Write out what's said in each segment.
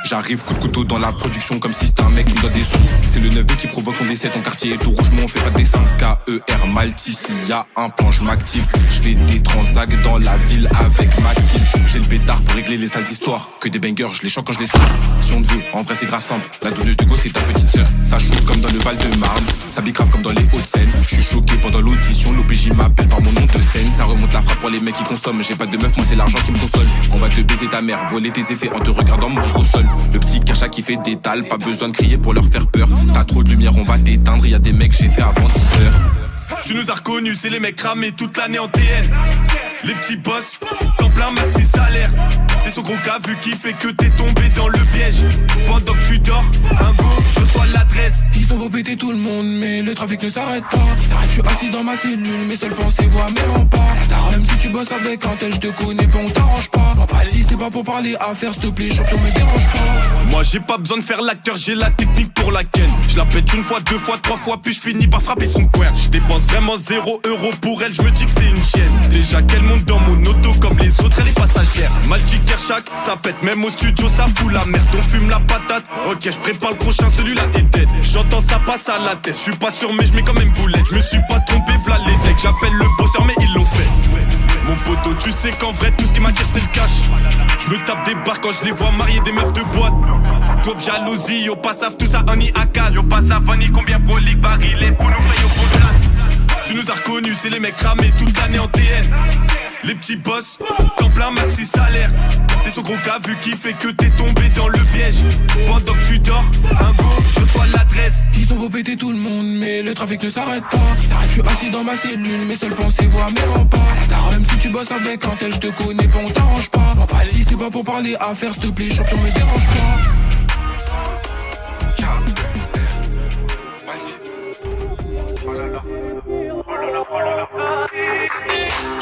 J'arrive coup de couteau dans la production comme si c'était un mec qui me donne des sous. C'est le 9B qui provoque qu'on décède, ton quartier est tout rouge, mais on fait pas de descente. KER Malti, s'il y a un plan, je m'active. Je fais des transacts dans la ville avec Mathilde. J'ai le pétard pour régler les sales histoires. Que des bangers, je les chante quand je les sors. Si on te veut, en vrai c'est grave simple. La donneuse de go c'est ta petite sœur. Ça chauffe comme dans le Val-de-Marne. Ça bicrave comme dans les Hauts-de-Seine. Je suis choqué pendant l'audition, l'OPJ m'appelle par mon nom de scène. Ça remonte la frappe pour les mecs qui consomment. J'ai pas de meuf, moi c'est l'argent qui me console. On va te baiser ta mère, voler tes effets en te regardant mourir au sol. Le petit Kercha qui fait des tales, pas besoin de crier pour leur faire peur. T'as trop de lumière, on va t'éteindre, y'a des mecs j'ai fait avant 10 heures. Tu nous as reconnus, c'est les mecs cramés toute l'année en TN. Les petits boss, temps plein maxi salaire. C'est son gros cas vu qui fait que t'es tombé dans le piège. Pendant que tu dors, un go, je reçois l'adresse. Ils ont beau péter tout le monde, mais le trafic ne s'arrête pas. Je suis assis dans ma cellule, mes seules pensées voient mes remparts. Même si tu bosses avec un tel, je te connais pas, on t'arrange pas. Si c'est pas pour parler affaires, s'il te plaît, champion, me dérange pas. Moi j'ai pas besoin de faire l'acteur, j'ai la technique pour la ken. Je la pète une fois, deux fois, trois fois, puis je finis par frapper son coin. Je dépense vraiment 0 € pour elle, je me dis que c'est une chienne. Déjà qu'elle monte dans mon auto comme les autres, elle est passagère. Malti Kershak, ça pète, même au studio ça fout la merde. On fume la patate, ok je prépare le prochain, celui-là est dead. J'entends ça passe à la tête, je suis pas sûr mais je mets quand même boulette. Je me suis pas trompé, v'là les decks, j'appelle le bosseur mais ils l'ont fait. Mon poteau, tu sais qu'en vrai tout ce qui m'attire c'est le cash. Je me tape des barres quand je les vois marier des meufs de boîte. Top jalousie, yo pas savent tout ça on y à case. Yo pas savent on y combien brolique baril pour nous faire yo pour place. Tu nous as reconnus, c'est les mecs cramés toute l'année en TN. Les petits boss, temps plein maxi salaire. C'est son gros cas vu qui fait que t'es tombé dans le piège. Pendant que tu dors, un go, je reçois l'adresse. Ils ont beau péter tout le monde, mais le trafic ne s'arrête pas. Je suis assis dans ma cellule, mes seules pensées voient mes remparts. Même si tu bosses avec un tel, je te connais pas, on t'arrange pas. Si c'est pas pour parler affaires, s'il te plaît, champion, me dérange pas.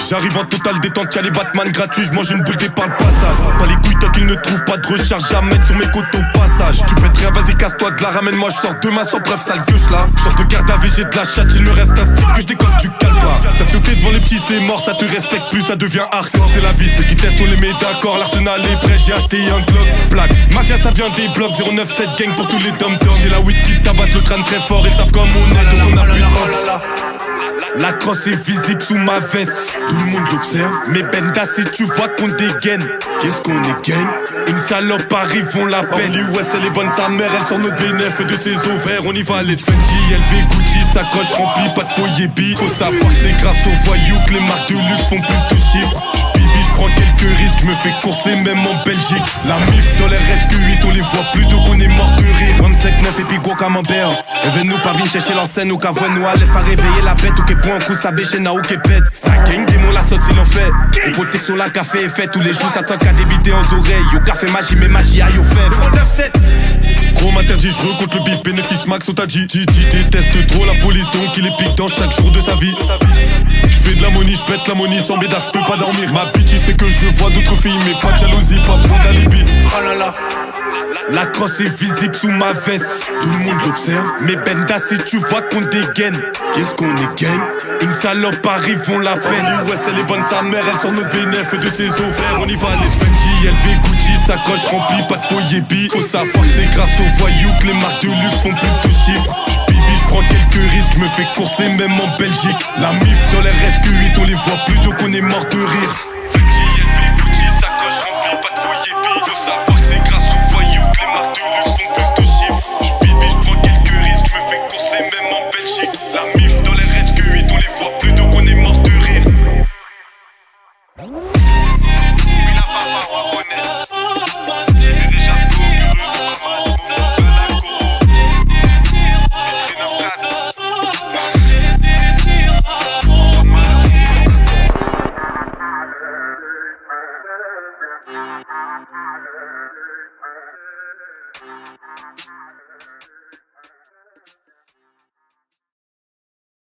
J'arrive en total détente, y'a les Batman gratuits, j'mange une boule par le passage. Pas les couilles tant qu'ils ne trouvent pas de recharge à mettre sur mes côtes au passage. Tu pètes rien, vas-y casse-toi de la ramène-moi, je sors demain sans preuve, sale gueuche là. J'sors de garde à vue, j'ai de la chatte, il me reste un style que je décolle du calbar. T'as flotté devant les petits, c'est mort, ça te respecte plus, ça devient hardcore. C'est la vie, ceux qui testent on les met d'accord, l'arsenal est prêt, j'ai acheté un Glock black. Mafia ça vient des blocs, 097 gang pour tous les dom-toms. J'ai la weed qui tabasse le crâne très fort, ils savent comme on est, donc on a plus de hops. La crosse est visible sous ma veste, tout le monde l'observe. Mais Benda si tu vois qu'on dégaine, qu'est-ce qu'on est gang? Une salope arrive, on l'appelle. West elle est bonne sa mère, elle sort notre bénéf de ses ovaires. On y va les Fendi, LV, Gucci, sacoche remplie, pas de foyer bi. Faut savoir que c'est grâce aux voyous que les marques de luxe font plus de chiffres. J'bibi, j'prends quelques risques, j'me fais courser même en Belgique. La mif dans les RSQ8, on les voit plus donc on est mort de rire. Homme sec neuf et puis gros comme un bear. Elle veut nous pas venir chercher l'enseigne ou qu'à voix nous laisse pas réveiller la bête ou qu'elle prend un coup sa béche n'a ou qu'elle pète. Ça gagne des mots la sorte il en fait. Et protection la café est fait tous les jours ça tient qu'à débiter en oreilles. Yo café magie mais magie aïe au fait. Gros m'interdit, je recompte le bif, bénéfice max on t'a dit. Titi déteste trop la police donc il est pique dans chaque jour de sa vie. J'fais de la money, j'pète la money, sans bédas, j'peux pas dormir. Ma bitch c'est que je vois d'autres filles mais pas de jalousie, pas besoin d'alibi. Oh là là. La crosse est visible sous ma veste, tout le monde l'observe. Mais Benda si tu vois qu'on dégaine, qu'est-ce qu'on est gang? Une salope arrive, on l'appelle. West elle est bonne sa mère, elle sort notre bénéf de ses ovaires. On y va les Fendi, LV, Gucci, sacoche remplie, pas de foyer bi. Faut savoir que c'est grâce aux voyous que les marques de luxe font plus de chiffres. J'bibi, j'prends quelques risques, j'me fais courser même en Belgique. La mif dans les RSQ8, on les voit plus donc on est mort de rire. Fendi, LV, Gucci, sacoche remplie, pas de foyer bi. Faut savoir que c'est grâce aux voyous que les marques de luxe font plus de chiffres. J'bibi, j'prends quelques risques, j'me fais courser même en Belgique. La mif